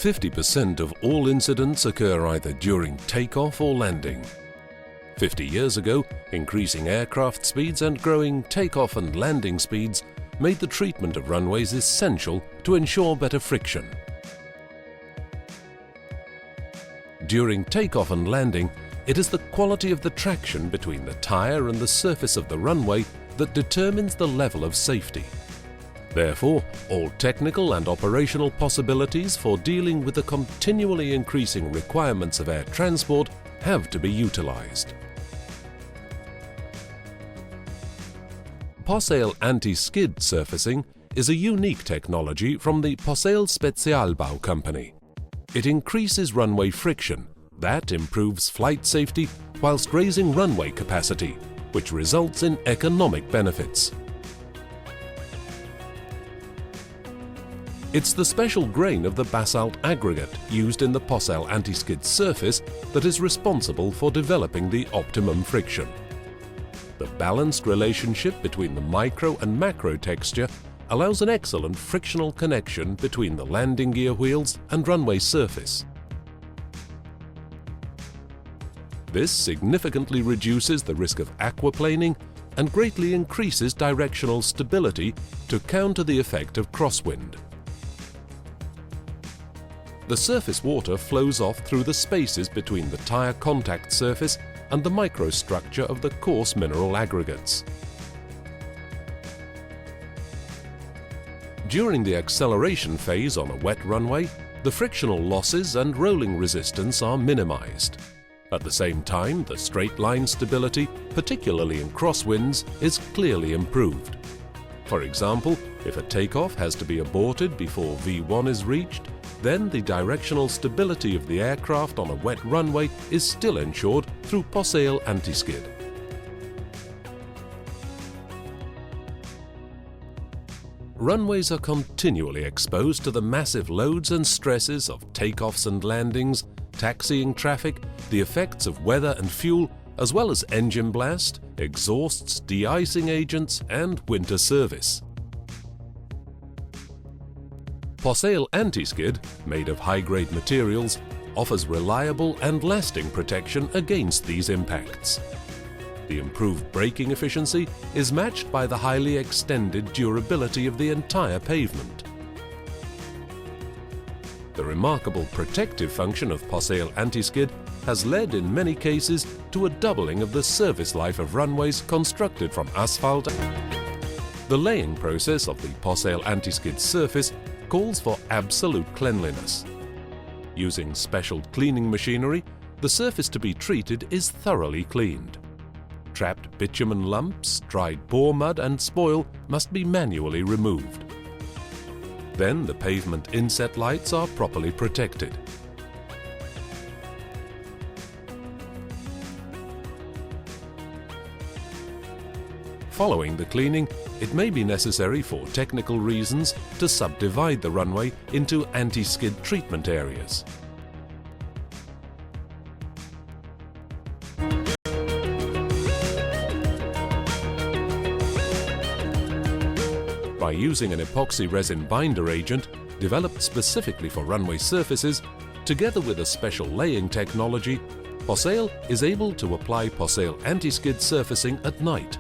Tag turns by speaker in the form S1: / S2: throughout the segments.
S1: 50% of all incidents occur either during takeoff or landing. 50 years ago, increasing aircraft speeds and growing takeoff and landing speeds made the treatment of runways essential to ensure better friction. During takeoff and landing, it is the quality of the traction between the tire and the surface of the runway that determines the level of safety. Therefore, all technical and operational possibilities for dealing with the continually increasing requirements of air transport have to be utilized. Possehl Antiskid surfacing is a unique technology from the Possehl Spezialbau company. It increases runway friction, that improves flight safety whilst raising runway capacity, which results in economic benefits. It's the special grain of the basalt aggregate used in the Possehl Antiskid surface that is responsible for developing the optimum friction. The balanced relationship between the micro and macro texture allows an excellent frictional connection between the landing gear wheels and runway surface. This significantly reduces the risk of aquaplaning and greatly increases directional stability to counter the effect of crosswind. The surface water flows off through the spaces between the tire contact surface and the microstructure of the coarse mineral aggregates. During the acceleration phase on a wet runway, the frictional losses and rolling resistance are minimized. At the same time, the straight line stability, particularly in crosswinds, is clearly improved. For example, if a takeoff has to be aborted before V1 is reached, then the directional stability of the aircraft on a wet runway is still ensured through Possehl Antiskid. Runways are continually exposed to the massive loads and stresses of takeoffs and landings, taxiing traffic, the effects of weather and fuel, as well as engine blast, exhausts, de-icing agents, and winter service. Possehl Antiskid, made of high-grade materials, offers reliable and lasting protection against these impacts. The improved braking efficiency is matched by the highly extended durability of the entire pavement. The remarkable protective function of Possehl Antiskid has led in many cases to a doubling of the service life of runways constructed from asphalt. The laying process of the Possehl Antiskid surface calls for absolute cleanliness. Using special cleaning machinery, the surface to be treated is thoroughly cleaned. Trapped bitumen lumps, dried bore mud and spoil must be manually removed. Then the pavement inset lights are properly protected. Following the cleaning, it may be necessary for technical reasons to subdivide the runway into anti-skid treatment areas. By using an epoxy resin binder agent developed specifically for runway surfaces, together with a special laying technology, Possehl is able to apply Possehl Antiskid surfacing at night.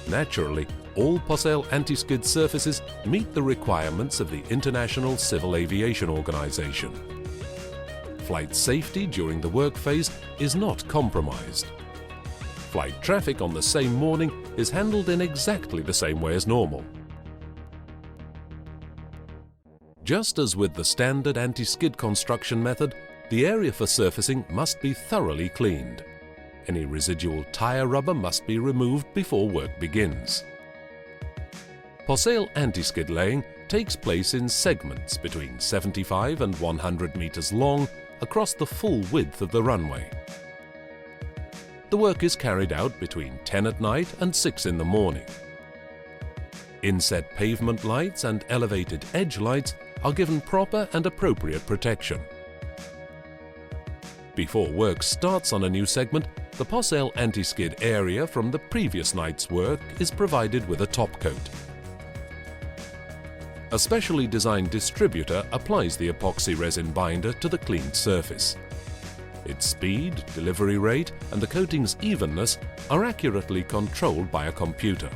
S1: Naturally, all Possehl Antiskid surfaces meet the requirements of the International Civil Aviation Organization. Flight safety during the work phase is not compromised. Flight traffic on the same morning is handled in exactly the same way as normal. Just as with the standard anti-skid construction method, the area for surfacing must be thoroughly cleaned. Any residual tire rubber must be removed before work begins. Possehl Antiskid laying takes place in segments between 75 and 100 meters long across the full width of the runway. The work is carried out between 10 at night and 6 in the morning. Inset pavement lights and elevated edge lights are given proper and appropriate protection. Before work starts on a new segment, the Possehl Antiskid area from the previous night's work is provided with a top coat. A specially designed distributor applies the epoxy resin binder to the cleaned surface. Its speed, delivery rate, and the coating's evenness are accurately controlled by a computer.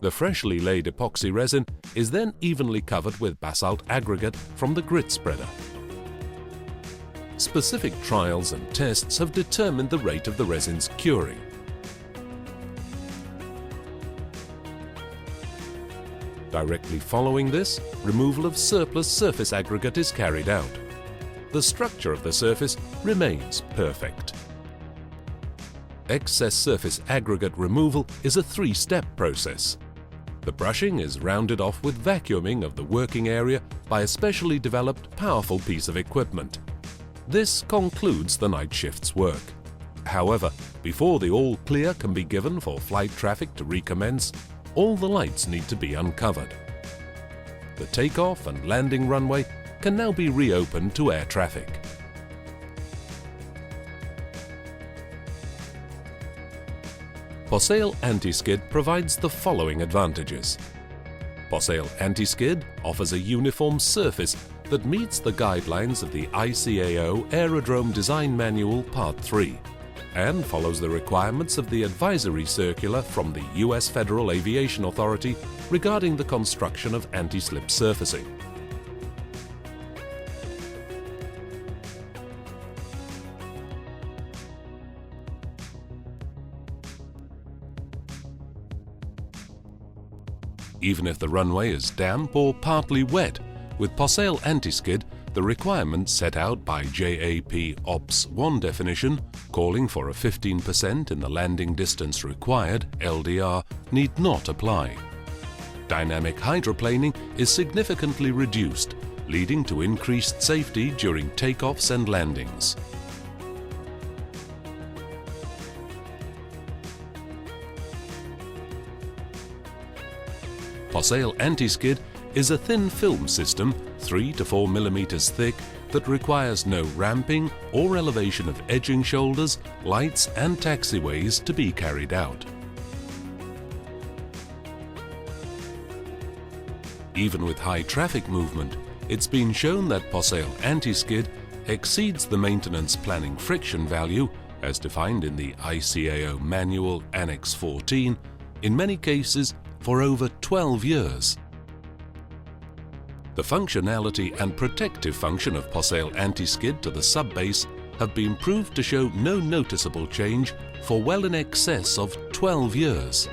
S1: The freshly laid epoxy resin is then evenly covered with basalt aggregate from the grit spreader. Specific trials and tests have determined the rate of the resin's curing. Directly following this, removal of surplus surface aggregate is carried out. The structure of the surface remains perfect. Excess surface aggregate removal is a three-step process. The brushing is rounded off with vacuuming of the working area by a specially developed powerful piece of equipment. This concludes the night shift's work. However, before the all clear can be given for flight traffic to recommence, all the lights need to be uncovered. The takeoff and landing runway can now be reopened to air traffic. Possehl Antiskid provides the following advantages. Possehl Antiskid offers a uniform surface that meets the guidelines of the ICAO Aerodrome Design Manual Part 3 and follows the requirements of the advisory circular from the US Federal Aviation Authority regarding the construction of anti-slip surfacing. Even if the runway is damp or partly wet, with Possehl Antiskid, the requirements set out by JAP OPS 1 definition, calling for a 15% in the landing distance required, LDR, need not apply. Dynamic hydroplaning is significantly reduced, leading to increased safety during takeoffs and landings. Possehl Antiskid is a thin film system, 3 to 4 mm thick, that requires no ramping or elevation of edging shoulders, lights and taxiways to be carried out. Even with high traffic movement, it's been shown that Possehl Antiskid exceeds the maintenance planning friction value, as defined in the ICAO Manual Annex 14, in many cases for over 12 years. The functionality and protective function of Possehl Antiskid to the subbase have been proved to show no noticeable change for well in excess of 12 years.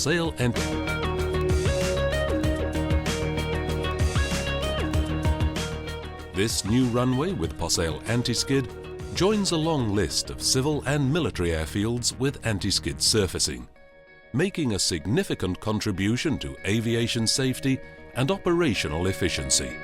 S1: Possehl This new runway with Possehl Antiskid joins a long list of civil and military airfields with anti-skid surfacing, making a significant contribution to aviation safety and operational efficiency.